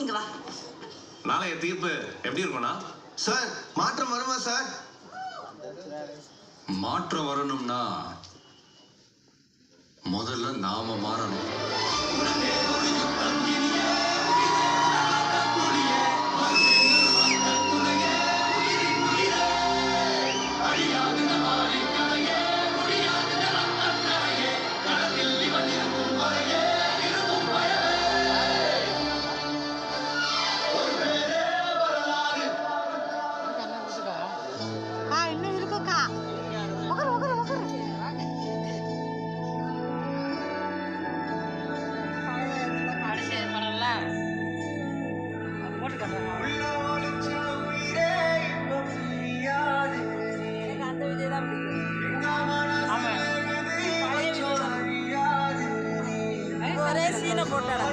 இங்க வா. நாளைய தீர்ப்பு எப்படி இருக்கும்னா சார் மாற்றம் வருமா சார்? மாற்றம் வரணும்னா முதல்ல நாம மாறணும். இன்னும் இருக்குக்கா. உட்காரு உட்காரு உட்காரு. கடைசி படம்ல போட்டு காட்டுறாங்க. அந்த விஜய் தான் பிடிக்கும். ஆமா பழைய விஜய் தான். ஒரே சீனை போட்டாடா.